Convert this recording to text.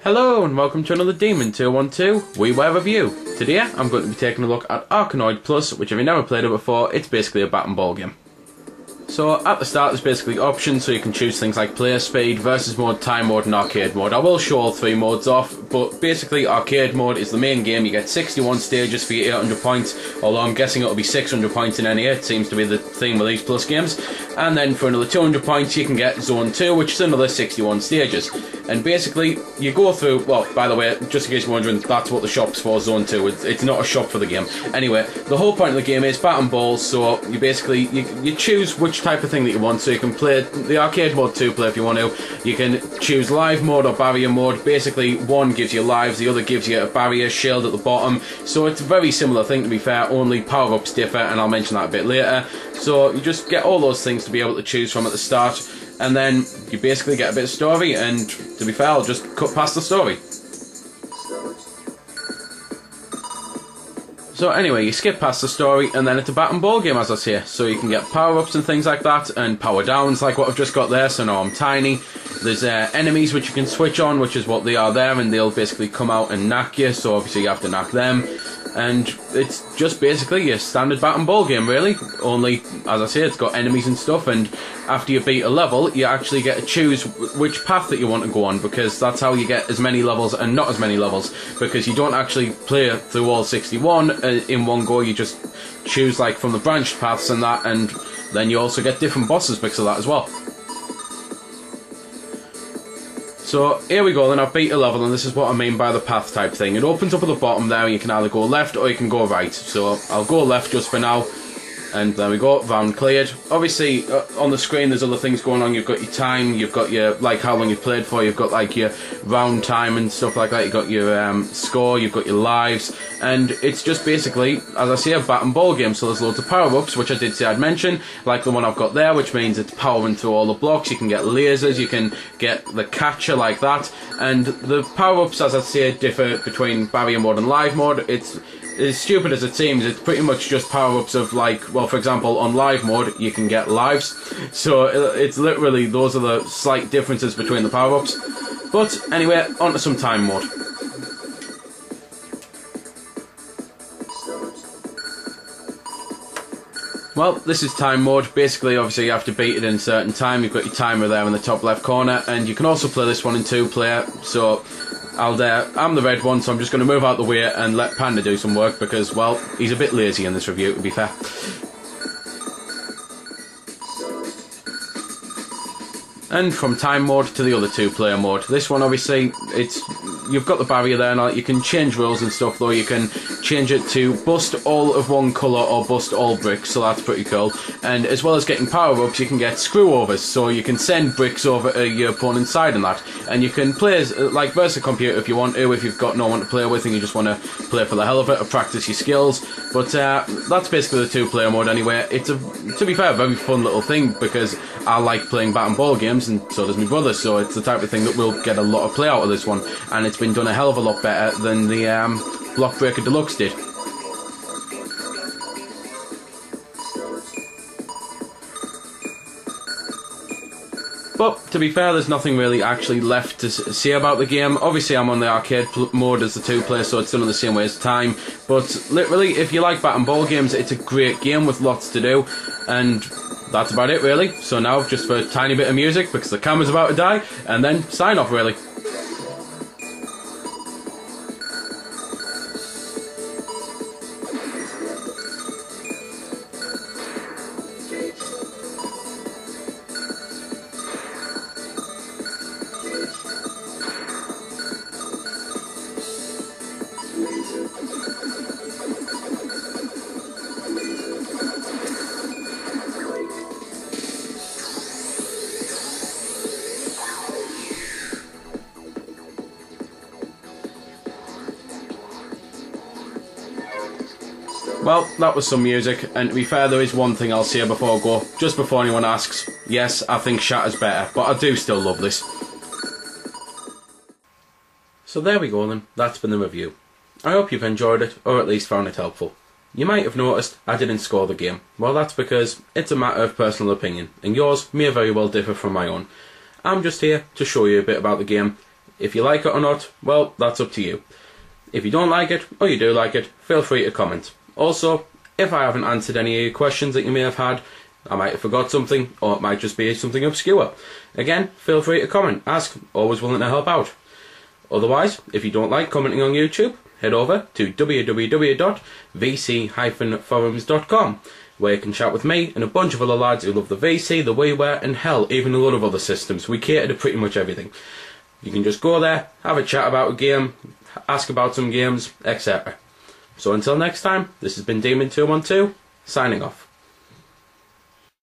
Hello and welcome to another Demon 212 Wii Ware review. Today I'm going to be taking a look at Arkanoid Plus, which if you've never played it before, it's basically a bat and ball game. So at the start there's basically options, so you can choose things like player speed, versus mode, time mode and arcade mode. I will show all three modes off, but basically arcade mode is the main game. You get 61 stages for your 800 points, although I'm guessing it'll be 600 points in NA, it seems to be the theme with these Plus games. And then for another 200 points you can get Zone 2, which is another 61 stages. And basically you go through, well, by the way, just in case you're wondering, that's what the shop's for, Zone 2. It's not a shop for the game. Anyway, the whole point of the game is bat and balls, so you basically, you choose which type of thing that you want, so you can play the arcade mode 2 play if you want to. You can choose live mode or barrier mode. Basically one gives you lives, the other gives you a barrier shield at the bottom, so it's a very similar thing to be fair, only power-ups differ, and I'll mention that a bit later. So you just get all those things to be able to choose from at the start, and then you basically get a bit of story, and to be fair I'll just cut past the story. So anyway, you skip past the story, and then it's a bat and ball game, as I say. So you can get power-ups and things like that, and power-downs like what I've just got there, so now I'm tiny. There's enemies which you can switch on, which is what they are there, and they'll basically come out and knock you, so obviously you have to knock them. And it's just basically your standard bat and ball game, really. Only, as I say, it's got enemies and stuff, and after you beat a level, you actually get to choose which path that you want to go on, because that's how you get as many levels and not as many levels, because you don't actually play through all 61 in one go. You just choose like from the branched paths and that, and then you also get different bosses because of that as well. So here we go, then I've beat a level, and this is what I mean by the path type thing. It opens up at the bottom there, and you can either go left or you can go right. So I'll go left just for now, and there we go, round cleared. Obviously on the screen there's other things going on. You've got your time, you've got your, like, how long you've played for, you've got like your round time and stuff like that, you've got your score, you've got your lives, and it's just basically, as I say, a bat and ball game. So there's loads of power-ups, which I did say I'd mention, like the one I've got there, which means it's powering through all the blocks. You can get lasers, you can get the catcher like that, and the power-ups, as I say, differ between barrier mode and live mode. It's as stupid as it seems, it's pretty much just power-ups of, like, well, for example, on live mode you can get lives, so it's literally, those are the slight differences between the power-ups. But anyway, on to some time mode. Well, this is time mode. Basically, obviously you have to beat it in a certain time. You've got your timer there in the top left corner, and you can also play this one in 2-player, so I'm the red one, so I'm just going to move out the way and let Panda do some work, because, well, he's a bit lazy in this review, to be fair. And from time mode to the other 2-player mode. This one, obviously, you've got the barrier there, and you can change rules and stuff, though. You can change it to bust all of one colour or bust all bricks, so that's pretty cool. And as well as getting power-ups, you can get screw-overs, so you can send bricks over to your opponent's side and that. And you can play like versus a computer if you want to, if you've got no one to play with and you just want to play for the hell of it or practice your skills. But that's basically the 2-player mode anyway. It's to be fair, a very fun little thing, because I like playing bat and ball games, and so does my brother, so it's the type of thing that will get a lot of play out of this one, and it's been done a hell of a lot better than the Block Breaker Deluxe did. But to be fair, there's nothing really actually left to say about the game. Obviously I'm on the arcade mode as the 2-player, so it's done in the same way as time, but literally if you like bat and ball games, it's a great game with lots to do, and that's about it really. So now just for a tiny bit of music, because the camera's about to die, and then sign off really. Well, that was some music, and to be fair, there is one thing I'll say before I go, just before anyone asks. Yes, I think Shatter's better, but I do still love this. So there we go then, that's been the review. I hope you've enjoyed it, or at least found it helpful. You might have noticed I didn't score the game. Well, that's because it's a matter of personal opinion, and yours may very well differ from my own. I'm just here to show you a bit about the game, If you like it or not, well, that's up to you. If you don't like it, or you do like it, feel free to comment. Also, if I haven't answered any of your questions that you may have had, I might have forgot something, or it might just be something obscure. Again, feel free to comment, ask, always willing to help out. Otherwise, if you don't like commenting on YouTube, head over to www.vc-forums.com, where you can chat with me and a bunch of other lads who love the VC, the Wii Ware, and hell, even a lot of other systems. We cater to pretty much everything. You can just go there, have a chat about a game, ask about some games, etc. So until next time, this has been Demon212, signing off.